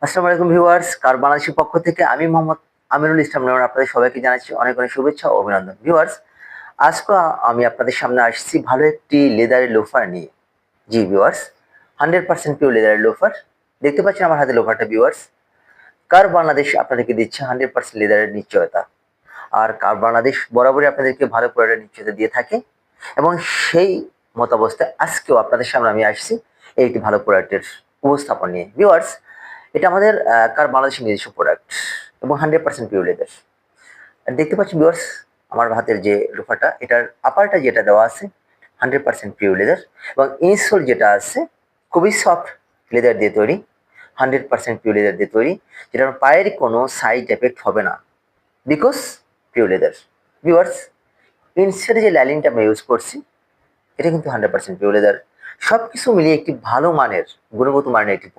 আসসালামু আলাইকুম ভিউয়ার্স, কার বাংলাদেশের পক্ষ থেকে আমি মোহাম্মদ আমিনুল ইসলাম নয়ন আপনাদের সবাইকে জানাচ্ছি অনেক অনেক শুভেচ্ছা ও অভিনন্দন। ভিউয়ার্স, আজকে আমি আপনাদের সামনে আসছি ভালো একটি লেদারের লোফার নিয়ে। জি ভিউয়ার্স, 100% পিওর লেদারের লোফার। দেখতে পাচ্ছেন আমার হাতে লোফারটা ভিউয়ার্স। কার বাংলাদেশ আপনাদেরকে দিচ্ছে 100% লেদারের নিশ্চয়তা। আর কার বাংলাদেশ বরাবরই আপনাদেরকে ভালো প্রোডাক্টের নিশ্চয়তা দিয়ে থাকে এবং সেই মতাবস্থায় আজকেও আপনাদের সামনে আমি আসছি এই একটি ভালো প্রোডাক্টের উপস্থাপন নিয়ে। ভিউয়ার্স, এটা আমাদের কার বাংলাদেশের নিজস্ব প্রোডাক্ট এবং 100% পিওর লেদার। দেখতে পাচ্ছি ভিউয়ার্স, আমার হাতের যে লোফারটা, এটার আপারটা যেটা দেওয়া আছে 100% পিওর লেদার এবং ইনসোল যেটা আছে খুবই সফট লেদার দিয়ে তৈরি, 100% পিওর লেদার দিয়ে তৈরি, যেটার পায়ের কোনো সাইড এফেক্ট হবে না বিকজ পিওর লেদার। ভিউয়ার্স, ইনসাইডে যে লাইনিংটা আমরা ইউজ করছি এটা কিন্তু 100% পিওর লেদার। সবকিছু মিলিয়ে একটি ভালো মানের, গুণগত মানের একটি